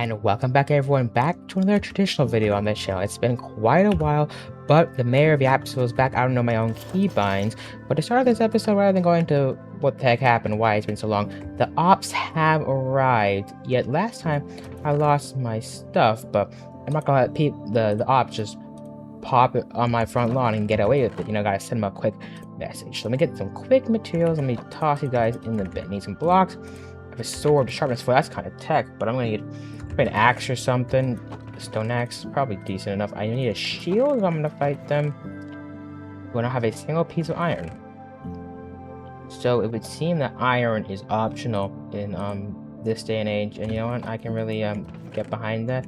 And welcome back everyone, back to another traditional video on this channel. It's been quite a while, but the mayor of Yapsville is back. I don't know my own keybinds, but to start this episode, rather than going into what the heck happened, why it's been so long, the ops have arrived. Yet last time, I lost my stuff, but I'm not gonna let the ops just pop it on my front lawn and get away with it. You know, gotta send them a quick message. So let me get some quick materials. Let me toss you guys in the bin. Need some blocks. I have a sword, sharpness 4. That's kind of tech, but I'm gonna need an axe or something. A stone axe, probably decent enough. I need a shield if I'm gonna fight them. We don't have a single piece of iron. So it would seem that iron is optional in this day and age, and you know what? I can really get behind that.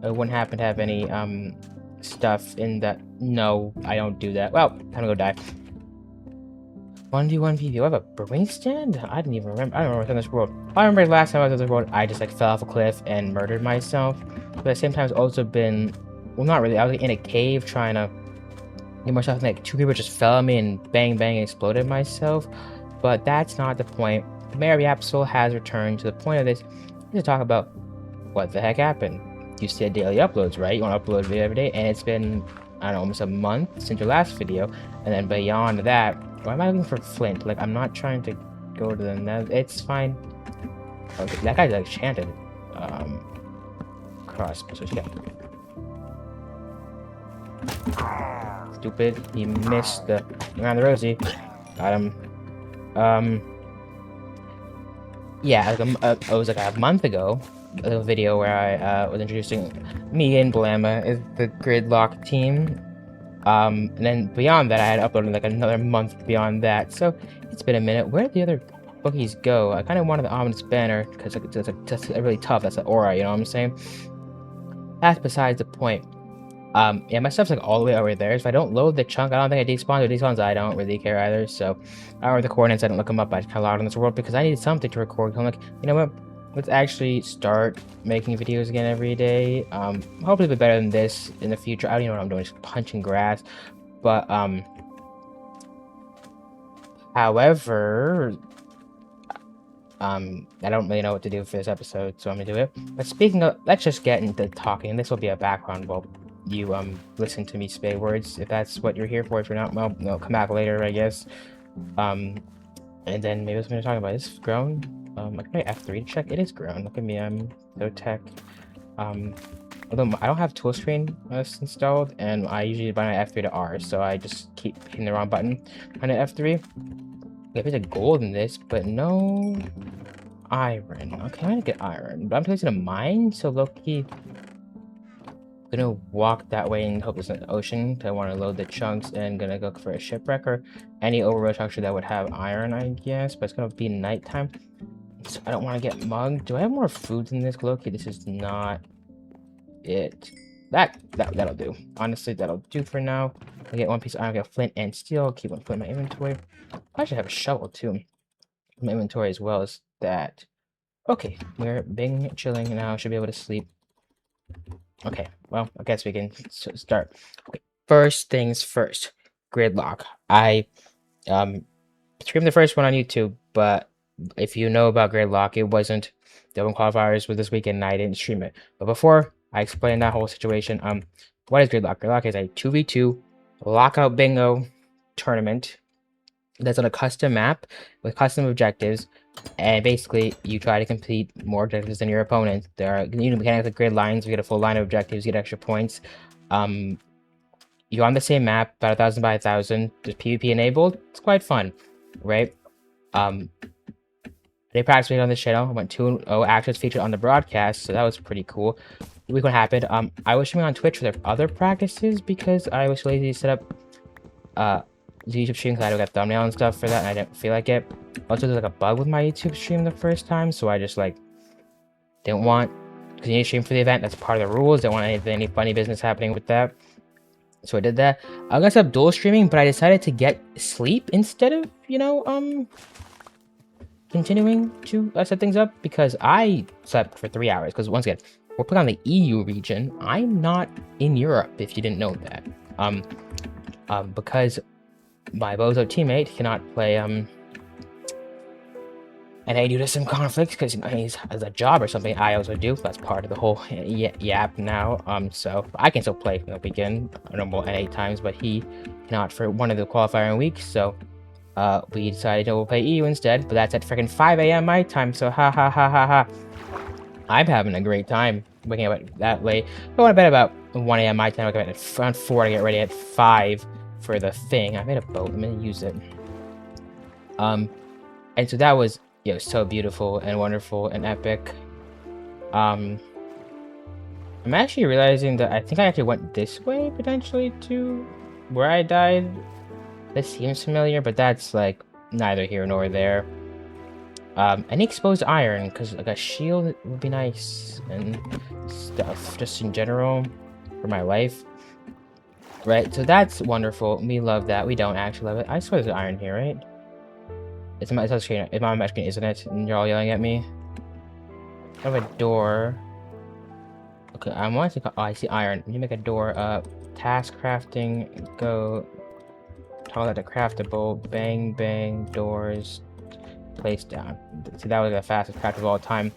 I wouldn't happen to have any stuff in that. No, I don't do that. Well, time to go die. 1v1v. Do I have a brewing stand? I didn't even remember. I don't remember in this world. I remember last time I was in this world, I just like fell off a cliff and murdered myself. But at the same time, it's also been, well, not really. I was like, in a cave trying to get myself. Like 2 people just fell on me and bang bang exploded myself. But that's not the point. The mayor of Yapsville has returned. To the point of this is to talk about what the heck happened. You said daily uploads, right? You want to upload a video every day, and it's been, I don't know, almost a month since your last video. And then beyond that, why am I looking for flint? Like, I'm not trying to go to the nether. It's fine. Okay, that guy's like enchanted. Crossbow. So stupid. He missed the around the rosy. Got him. Yeah, like it was like a month ago. A video where I was introducing me and Blamma as the Gridlock team. And then beyond that, I had uploaded like another month beyond that. So it's been a minute. Where did the other bookies go? I kind of wanted the ominous banner because it's really tough. That's an aura, you know what I'm saying? That's besides the point. Yeah, my stuff's like all the way over there. So if I don't load the chunk, I don't think I despawn. If it despawns, I don't really care either. So I don't know the coordinates. I didn't look them up. I just kind of logged on this world because I needed something to record. I'm like, you know what? Let's actually start making videos again every day. Hopefully be better than this in the future. I don't even know what I'm doing, just punching grass. But however, I don't really know what to do for this episode, so I'm gonna do it. But speaking of, let's just get into talking. This will be a background while you listen to me say words, if that's what you're here for. If you're not, well, no, come back later, I guess. And then maybe that's what I'm gonna talk about. Is grown. I can try F3 to check. It is grown. Look at me, I'm so tech. Although I don't have tool screen installed, and I usually bind my F3 to R, so I just keep hitting the wrong button on the F3. There's a gold in this, but no iron. Okay, I'm gonna get iron, but I'm placing a mine, so low-key gonna walk that way and hope it's an ocean. I want to load the chunks and gonna go for a shipwreck or any overworld structure that would have iron, I guess, but it's gonna be nighttime. So I don't want to get mugged. Do I have more food than this? Loki, this is not it. That'll do. Honestly, that'll do for now. I get one piece of iron, I get flint and steel. Keep one flint in my inventory. I should have a shovel too in my inventory as well as that. Okay, we're being chilling now. Should be able to sleep. Okay, well, I guess we can start. Okay, first things first. Gridlock. I streamed the first one on YouTube, but if you know about Gridlock, it wasn't the Open Qualifiers was this weekend and I didn't stream it. But before I explain that whole situation, what is Gridlock? Gridlock is a 2v2 lockout bingo tournament that's on a custom map with custom objectives, and basically you try to complete more objectives than your opponent. There are unique mechanics like grid lines. You get a full line of objectives, you get extra points. You're on the same map, about 1,000 by 1,000. There's PvP enabled. It's quite fun, right? They practiced it on this channel. I went 2-0 actors featured on the broadcast, so that was pretty cool. The week what happened, I was streaming on Twitch for their other practices because I was lazy to set up YouTube stream because I had to get thumbnail and stuff for that, and I didn't feel like it. Also, there's like a bug with my YouTube stream the first time, so I just like didn't want, because you need to stream for the event. That's part of the rules. Didn't want any funny business happening with that, so I did that. I was gonna set up dual streaming, but I decided to get sleep instead of, you know, continuing to set things up, because I slept for 3 hours. Because once again, we're playing on the EU region. I'm not in Europe, if you didn't know that. Because my bozo teammate cannot play And I do to some conflicts because he's has a job or something I also do. That's part of the whole yap now. So I can still play, begin normal NA times, but he cannot for one of the qualifying weeks. So we decided to play EU instead, but that's at freaking 5 a.m. my time. So ha ha ha ha ha. I'm having a great time waking up that late. I went to bed about 1 a.m. my time. I wake up at around 4 to get ready at 5 for the thing. I made a boat. I'm gonna use it. And so that was so beautiful and wonderful and epic. I'm actually realizing that I think I actually went this way potentially to where I died. This seems familiar, but that's like neither here nor there. Any exposed iron, because like a shield would be nice and stuff, just in general for my life. Right, so that's wonderful. We love that. We don't actually love it. I swear there's iron here, right? It's my screen. It's my screen, isn't it? And you're all yelling at me. I have a door. Okay, I want to. Oh, I see iron. You make a door. Task crafting. Go. Talk about the craftable. Bang bang doors. Place down. See, that was the fastest craft of all time.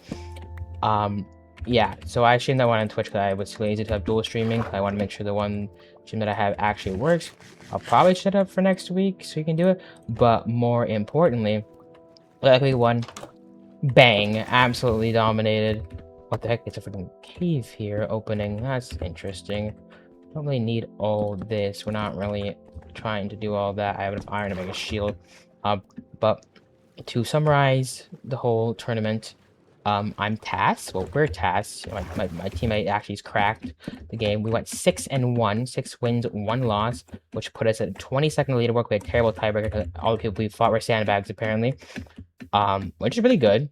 Yeah. So I streamed that one on Twitch because I was too lazy to have dual streaming. I want to make sure the one stream that I have actually works. I'll probably set up for next week so you can do it. But more importantly, likely one, bang, absolutely dominated. What the heck? It's a freaking cave here opening. That's interesting. Don't really need all this. We're not really trying to do all that. I have enough iron to make a shield. But to summarize the whole tournament, I'm Tass. Well, we're Tass. My teammate actually has cracked the game. We went 6-1, 6 wins, 1 loss, which put us at 22nd leaderboard. We had a terrible tiebreaker because all the people we fought were sandbags, apparently. Which is really good.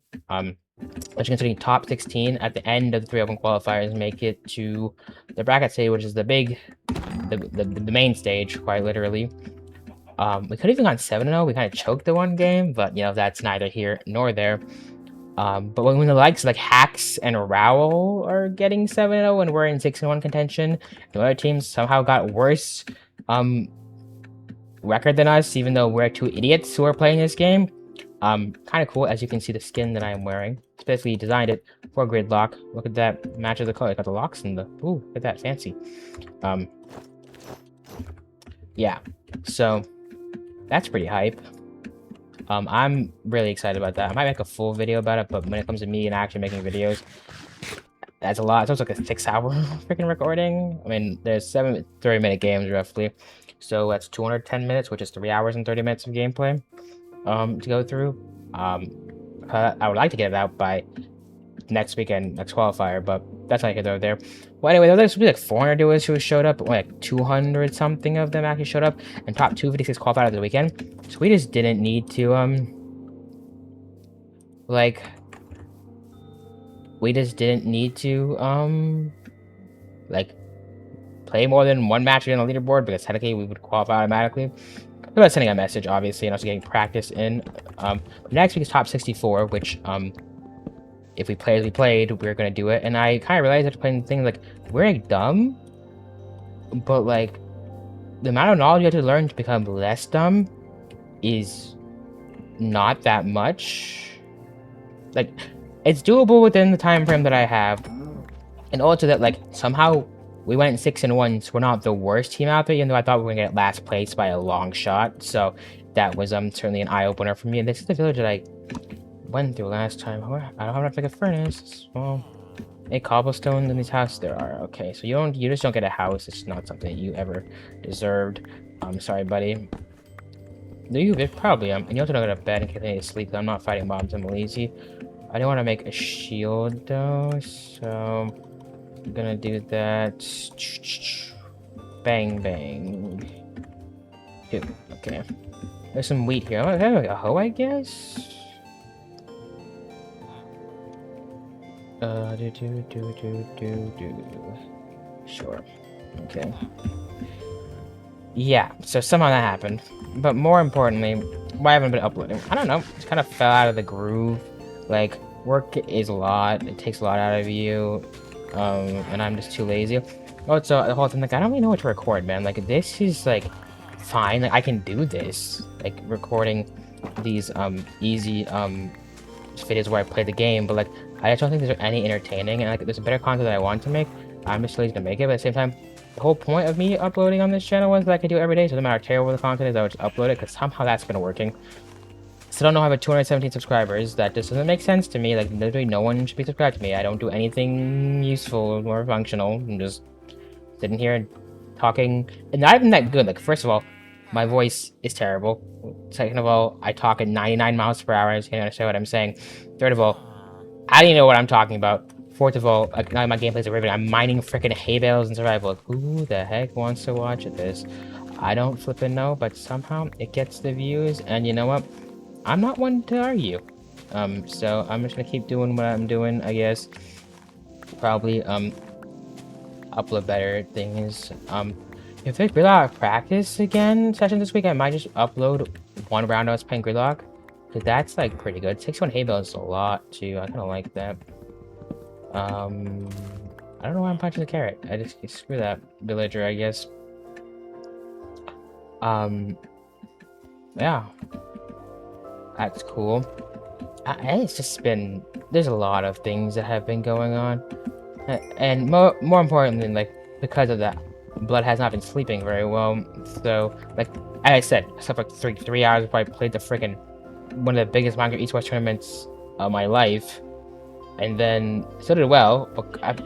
Which considering top 16 at the end of the 3 open qualifiers make it to the bracket stage, which is the big, the main stage, quite literally. We could have even gone 7-0. We kind of choked the one game, but that's neither here nor there. But when the likes like Hacks and Rowell are getting 7-0 and we're in 6-1 contention, the other teams somehow got worse record than us, even though we're 2 idiots who are playing this game. Kind of cool. As you can see, the skin that I'm wearing, especially designed it for gridlock. Look at that, matches the color. I got the locks and the ooh, look at that, fancy. Yeah, so that's pretty hype. I'm really excited about that. I might make a full video about it, but when it comes to me and actually making videos, that's a lot. It's like a 6-hour freaking recording. I mean, there's 7 30-minute games roughly, so that's 210 minutes, which is 3 hours and 30 minutes of gameplay to go through. I would like to get it out by next weekend, next qualifier, but that's not here nor there. Well, anyway, there's like 400 duos who showed up, but like 200 something of them actually showed up, and top 256 qualified over the weekend. So we just didn't need to play more than 1 match on the leaderboard because technically we would qualify automatically. About sending a message, obviously, and also getting practice in. Next week is top 64, which if we play as we played, we're gonna do it. And I kind of realized after playing things like we're like dumb, but like the amount of knowledge you have to learn to become less dumb is not that much. Like it's doable within the time frame that I have, and also that like somehow we went 6-1, so we're not the worst team out there, even though I thought we were gonna get last place by a long shot. So that was certainly an eye opener for me. And this is the village that I went through last time. I don't have enough like a furnace. Well, a cobblestone in these houses there are. Okay, so you just don't get a house. It's not something that you ever deserved. I'm sorry, buddy. Do you? Probably. And you also don't go to bed in case I need to sleep. I'm not fighting mobs. I'm lazy. I didn't want to make a shield though, so I'm gonna do that. Bang bang. Two. Okay. There's some wheat here. Oh, a hoe, I guess. Sure. Okay. Yeah, so somehow that happened. But more importantly, why haven't I been uploading? I don't know. Just kind of fell out of the groove. Like, work is a lot. It takes a lot out of you. And I'm just too lazy. Also, the whole thing, like, I don't really know what to record, man. Like, this is, like, fine. Like, I can do this. Like, recording these, easy, videos where I play the game, but like I just don't think there's any entertaining, and like there's a better content that I want to make. I'm just lazy to make it, but at the same time, the whole point of me uploading on this channel was that I could do it every day, so no matter how terrible the content is, I would just upload it, because somehow that's been working. Still don't know I have 217 subscribers. That just doesn't make sense to me. Like, literally no one should be subscribed to me. I don't do anything useful or functional. I'm just sitting here and talking, and not even that good. Like, first of all, my voice is terrible. Second of all, I talk at 99 miles per hour. I just can't understand what I'm saying. Third of all, I don't even know what I'm talking about. Fourth of all, like, now my gameplays are riveting. I'm mining freaking hay bales in survival. Like, who the heck wants to watch this? I don't flippin' know, but somehow it gets the views, and you know what? I'm not one to argue. So I'm just gonna keep doing what I'm doing, I guess. Probably, upload better things. If there's Gridlock practice again session this week, I might just upload one round I was playing Gridlock. Cause that's like pretty good. 61 hay bales is a lot too. I kinda like that. I don't know why I'm punching the carrot. I just screw that villager, I guess. Yeah. That's cool. It's just been... There's a lot of things that have been going on. And more importantly, like, because of that, Blood has not been sleeping very well. So, like, as I said, I slept like 3 hours before I played the freaking... one of the biggest Minecraft esports tournaments of my life. And then, still did well. But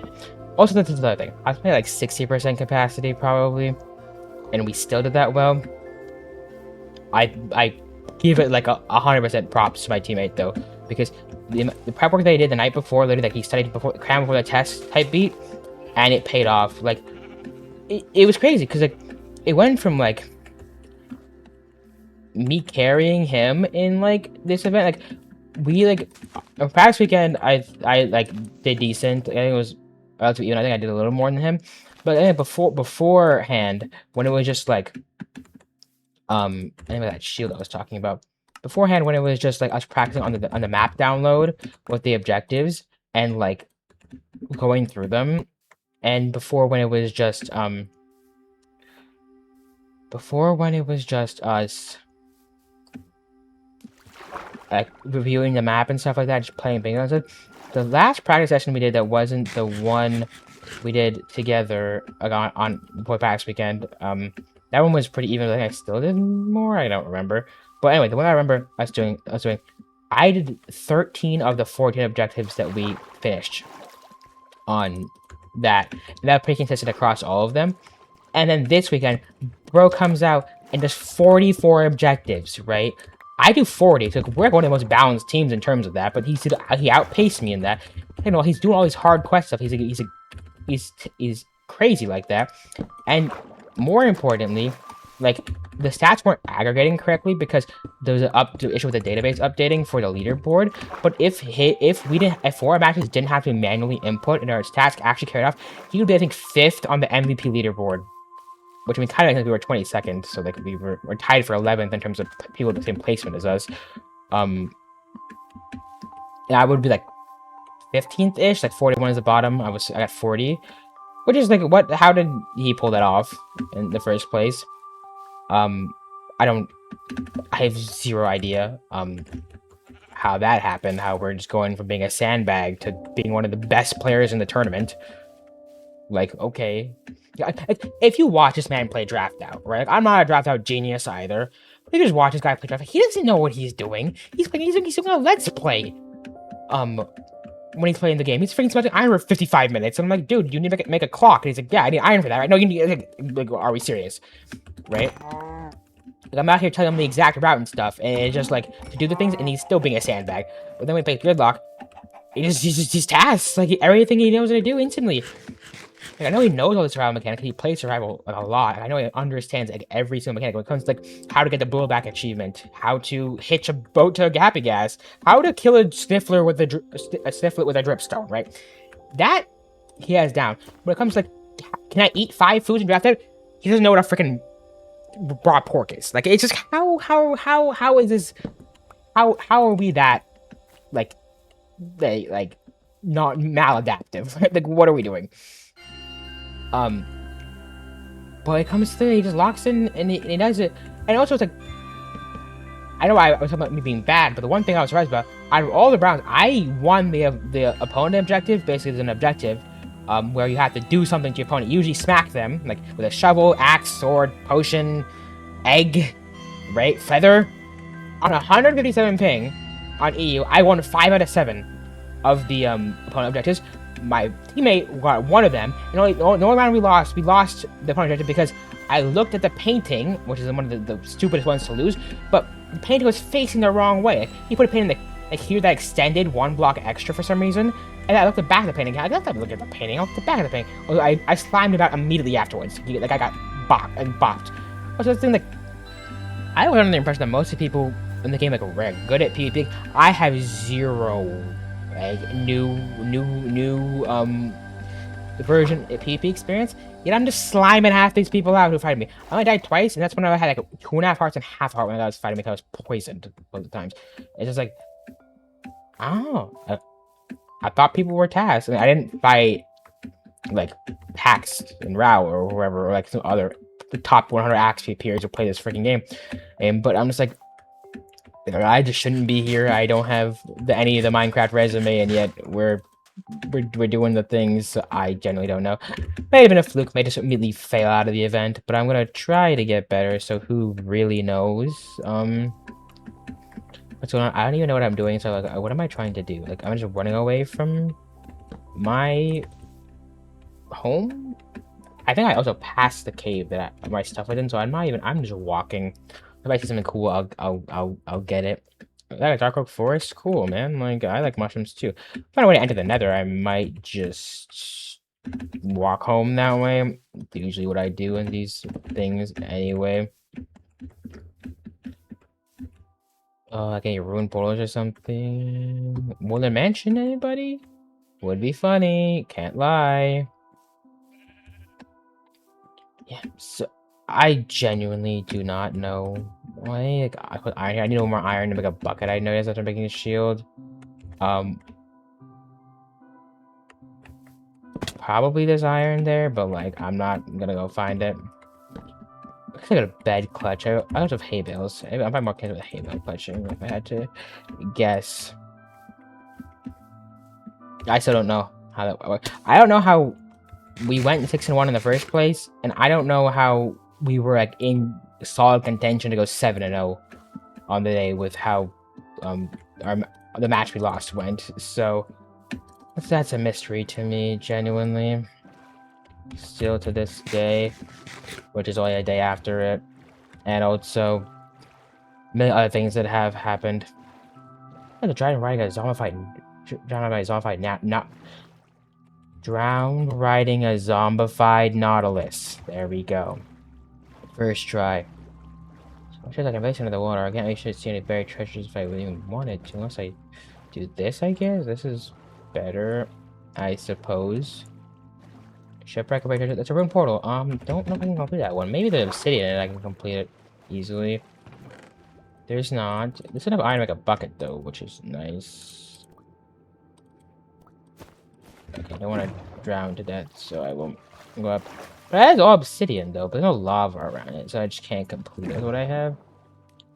also, this is the other thing. I was playing like 60% capacity, probably. And we still did that well. I give it like 100% props to my teammate though, because the prep work that he did the night before, literally, like he studied before, crammed before the test type beat, and it paid off. Like it was crazy because like it went from like me carrying him in like this event, like we like past weekend I like did decent. I think it was relatively even. I think I did a little more than him, but beforehand when it was just like anyway, that shield I was talking about beforehand, when it was just like us practicing on the map download with the objectives and like going through them, and before when it was just us like reviewing the map and stuff like that, just playing bingo. So the last practice session we did that wasn't the one we did together on Boy Packs weekend. That one was pretty even. I think I still did more. I don't remember. But anyway, the one I remember us doing, I did 13 of the 14 objectives that we finished on that. And that was pretty consistent across all of them. And then this weekend, bro comes out and does 44 objectives, right? I do 40, so we're one of the most balanced teams in terms of that. But he outpaced me in that. You know, he's doing all these hard quest stuff. He's crazy like that. And more importantly, like the stats weren't aggregating correctly because there was an issue with the database updating for the leaderboard. But if 4 matches didn't have to be manually input and our stats actually carried off, he would be, I think, 5th on the MVP leaderboard. Which I mean, kind of like we were 22nd, so like we're tied for 11th in terms of people with the same placement as us. And I would be like 15th-ish, like 41 is the bottom. I got 40, which is like how did he pull that off in the first place? I have zero idea how that happened, how we're just going from being a sandbag to being one of the best players in the tournament. Like, okay. If you watch this man play draft out, right? Like, I'm not a draft out genius either. But you just watch this guy play draft out. He doesn't know what he's doing. He's doing a let's play. When he's playing the game, he's freaking spending iron for 55 minutes. And I'm like, dude, you need to make a clock. And he's like, yeah, I need iron for that, right? No, you need, like, are we serious? Right? Like, I'm out here telling him the exact route and stuff, and it's just like to do the things, and he's still being a sandbag. But then we play Gridlock, he's tasks, like everything he knows how to do instantly. Like, I know he knows all the survival mechanics. He plays survival like, a lot. I know he understands like every single mechanic when it comes to like how to get the blowback achievement, how to hitch a boat to a gappy gas, how to kill a sniffler with a snifflet with a dripstone, right? That he has down. When it comes to like, can I eat 5 foods and draft out? He doesn't know what a freaking raw pork is. Like, it's just how is this? How are we that like not maladaptive? Like, what are we doing? But it comes to he just locks in and he does it. And also it's like, I know I was talking about me being bad, but the one thing I was surprised about, out of all the rounds, I won the opponent objective. Basically, there's an objective where you have to do something to your opponent. You usually smack them, like with a shovel, axe, sword, potion, egg, right? Feather. On 157 ping on EU, I won 5 out of 7 of the opponent objectives. My teammate got one of them, and the only round we lost the opponent objective because I looked at the painting, which is one of the stupidest ones to lose, but the painting was facing the wrong way. He put a painting like here that extended 1 block extra for some reason, and I looked at the back of the painting. I didn't look at the painting. I looked at the back of the painting. I slimed it out immediately afterwards. Like I got bopped. I was just thinking, like, I was under the impression that most of the people in the game like were good at PvP. I have zero like new version of PvP experience. Yet I'm just sliming half these people out who fight me. I only died twice, and that's when I had like 2.5 hearts and half a heart when I was fighting because I was poisoned both times. It's just like, oh, I thought people were tasks. I mean, I didn't fight like Pax and Rao or whoever, or like some other the top 100 axe PvPers who play this freaking game. But I'm just like, I just shouldn't be here. I don't have any of the Minecraft resume, and yet we're doing the things I generally don't know. May have been a fluke. May just immediately fail out of the event, but I'm gonna try to get better. So who really knows? What's going on? I don't even know what I'm doing. So like, what am I trying to do? Like, I'm just running away from my home. I think I also passed the cave that my stuff was in, so I'm just walking. If I see something cool, I'll get it. That a dark oak forest? Cool, man. Like, I like mushrooms too. Find a way to enter the nether, I might just walk home that way. That's usually what I do in these things anyway. Like any ruined portals or something. Will it mention anybody? Would be funny. Can't lie. Yeah, so I genuinely do not know. Like, I put iron here. I need no more iron to make a bucket. I noticed after making a shield. Probably there's iron there, but like, I'm not gonna go find it. I got a bed clutch. I also have hay bales. I'm probably more concerned with hay bale clutching if I had to guess. I still don't know how that works. I don't know how we went 6-1 in the first place, and I don't know how we were like in solid contention to go 7-0 on the day with how the match we lost went. So that's a mystery to me, genuinely. Still to this day, which is only a day after it, and also many other things that have happened. I'm drowned riding a zombified nautilus. There we go. First try. So just like I'm placed under the water. I can't make sure to see any buried treasures if I really even wanted to. Unless I do this, I guess. This is better, I suppose. Shipwreck of treasure. That's a room portal. Don't know if I can complete that one. Maybe the obsidian and I can complete it easily. There's not. There's enough iron to make a bucket though, which is nice. Okay, I don't want to drown to death, so I won't go up. But it has all obsidian though, but there's no lava around it, so I just can't complete it. That's what I have.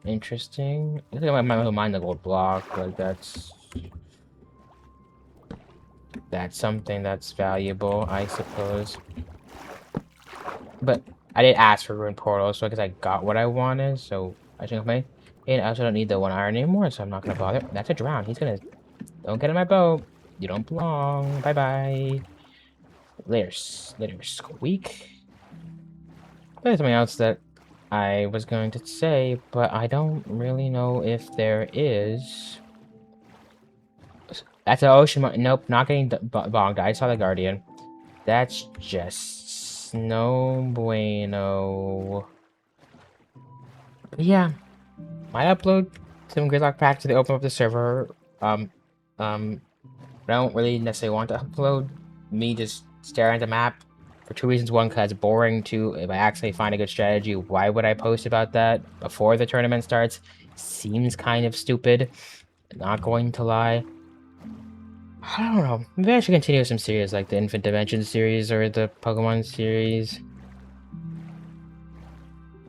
Interesting. I think I might mine the gold block. Like that's something that's valuable, I suppose. But I did ask for ruined portals, so I guess I got what I wanted. So I think I also don't need the 1 iron anymore, so I'm not gonna bother. That's a drown. He's gonna. Don't get in my boat. You don't belong. Bye bye. Later, squeak. There's something else that I was going to say, but I don't really know if there is. That's an ocean. Nope, not getting bogged. I saw the guardian. That's just no bueno. But yeah, might upload some Gridlock packs to open up the server. I don't really necessarily want to upload me just staring at the map for 2 reasons. One, because it's boring. 2, if I actually find a good strategy, why would I post about that before the tournament starts? Seems kind of stupid. Not going to lie. I don't know. Maybe I should continue some series like the Infant Dimension series or the Pokemon series.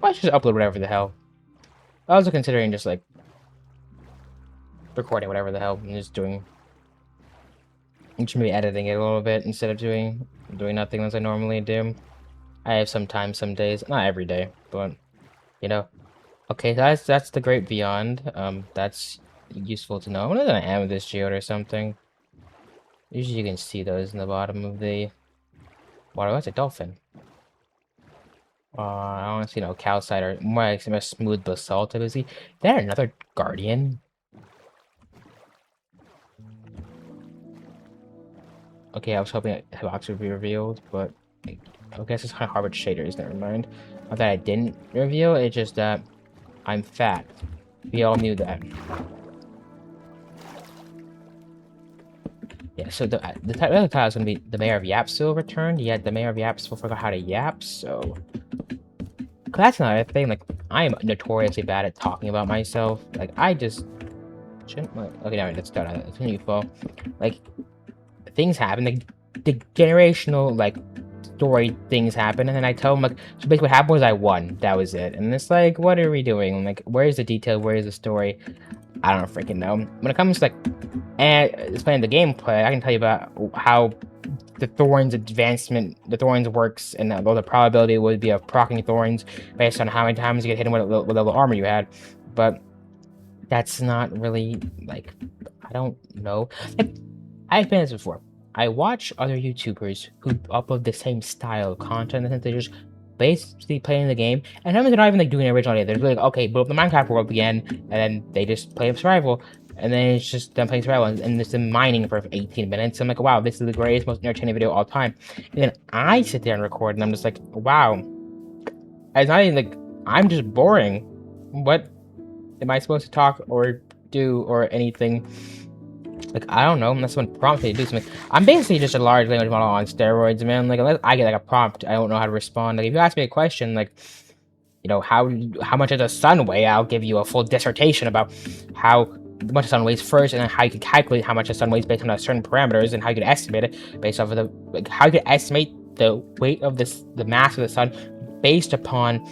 I should just upload whatever the hell. I was considering just like recording whatever the hell. I'm just doing. I'm just maybe editing it a little bit instead of doing nothing as I normally do. I have some time some days, not every day, but you know. Okay, that's the Great Beyond. That's useful to know. I wonder if I am with this geode or something. Usually you can see those in the bottom of the water. That's a dolphin. I don't see no calcite or more like some smooth basalt. Is there another guardian? Okay, I was hoping Hybox would be revealed, but I guess it's kind of hard with shaders. Never mind. Not that I didn't reveal. It's just that I'm fat. We all knew that. Yeah, so the other title is going to be the Mayor of Yapsville returned. Yet the Mayor of Yapsville forgot how to yap, so... That's another thing, like, I am notoriously bad at talking about myself. Like, I just... Shouldn't... Okay, no, let's start on it. Continue, fall. Like, things happen, like, the generational, like, story things happen, and then I tell them, like, so basically what happened was I won. That was it. And it's like, what are we doing? Like, where's the detail? Where's the story? I don't freaking know. When it comes to, like, explaining the gameplay, I can tell you about how the Thorns advancement, the Thorns works, and the probability would be of proccing Thorns based on how many times you get hit with level armor you had. But that's not really, like, I don't know. Like, I've been this before. I watch other YouTubers who upload the same style of content, and they're just basically playing the game, and sometimes they're not even like doing it originally. They're like, okay, boot up the Minecraft world again, and then they just play survival, and then it's just them playing survival, and it's them mining for 18 minutes. I'm like, wow, this is the greatest, most entertaining video of all time. And then I sit there and record, and I'm just like, wow, it's not even like I'm just boring. What am I supposed to talk or do or anything? Like, I don't know, unless someone prompts me to do something. I'm basically just a large language model on steroids, man. Like, unless I get, like, a prompt, I don't know how to respond. Like, if you ask me a question, like, you know, how much does the sun weigh? I'll give you a full dissertation about how much the sun weighs first, and then how you can calculate how much the sun weighs based on certain parameters, and how you can estimate it based off of the, like, how you can estimate the weight of the mass of the sun based upon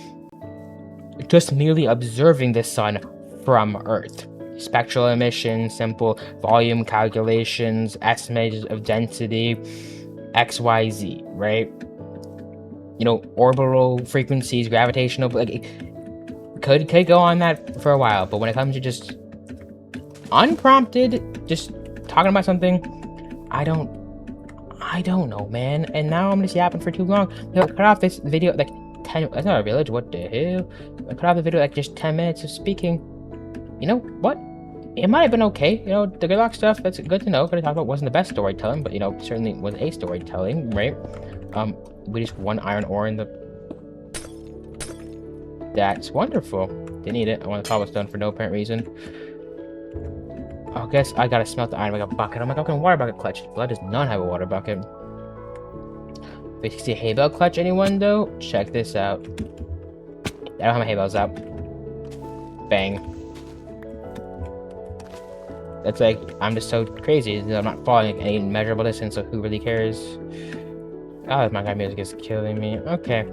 just merely observing the sun from Earth. Spectral emission, simple volume calculations, estimates of density, XYZ, right? You know, orbital frequencies, gravitational, like, could go on that for a while, but when it comes to just unprompted, just talking about something, I don't know, man. And now I'm just yapping for too long. You know, cut off this video, like, 10, that's not a village, what the hell? Cut off the video, like, just 10 minutes of speaking. You know what? It might have been okay. You know, the Gridlock stuff, that's good to know. Could have talked about wasn't the best storytelling, but, you know, certainly was a storytelling, right? We just won iron ore in the... That's wonderful. Didn't need it. I want the cobblestone for no apparent reason. I guess I gotta smelt the iron like a bucket. I'm like, okay, water bucket clutch. Blood does not have a water bucket. If you see a hay bale clutch, anyone, though? Check this out. I don't have my hay bales out. Bang. That's like, I'm just so crazy that I'm not following any measurable distance, so who really cares? Oh, my god, music is killing me. Okay.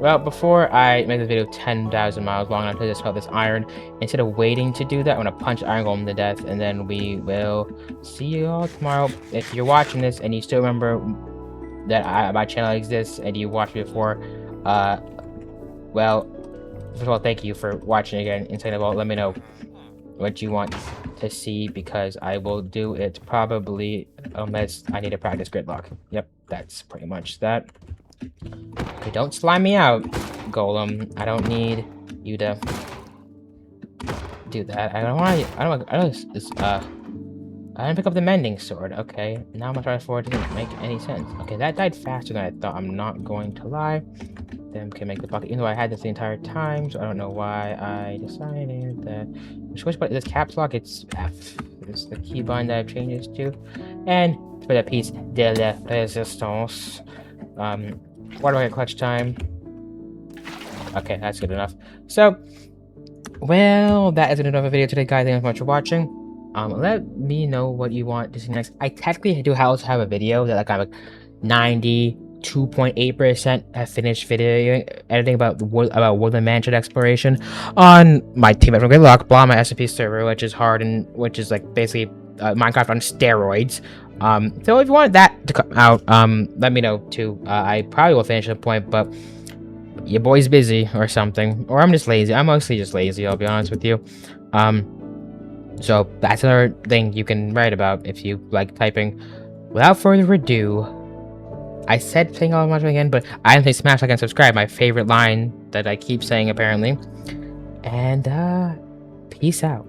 Well, before I make this video 10,000 miles long, I'm gonna smelt this iron. Instead of waiting to do that, I'm gonna punch iron golem to death, and then we will see you all tomorrow. If you're watching this and you still remember that my channel exists and you watched me before, well, first of all, thank you for watching again, and second of all, let me know what you want to see, because I will do it probably, unless I need to practice Gridlock. Yep, that's pretty much that. Okay, don't slime me out, Golem. I don't need you to do that. I didn't pick up the mending sword. Okay, now I'm gonna try forward. It doesn't make any sense. Okay, that died faster than I thought. I'm not going to lie. Then can make the bucket, even though I had this the entire time, so I don't know why I decided that. Which button is this? Caps lock? It's F. This is the keybind that I've changed it to. And for the piece de la resistance. Water bucket clutch time. Okay, that's good enough. So, well, that is enough of a video today, guys. Thank you so much for watching. Let me know what you want to see next. I technically do also have a video that like I'm like 90 2.8% have finished video editing about Woodland Mansion exploration on my team from Good Luck, blah, my SMP server, which is hard and which is like basically Minecraft on steroids. So if you wanted that to come out, let me know too. I probably will finish at a point, but your boy's busy or something, or I'm just lazy. I'm mostly just lazy, I'll be honest with you. So that's another thing you can write about if you like typing. Without further ado, I said playing all much again, but I didn't say smash like and subscribe, my favorite line that I keep saying apparently. And peace out.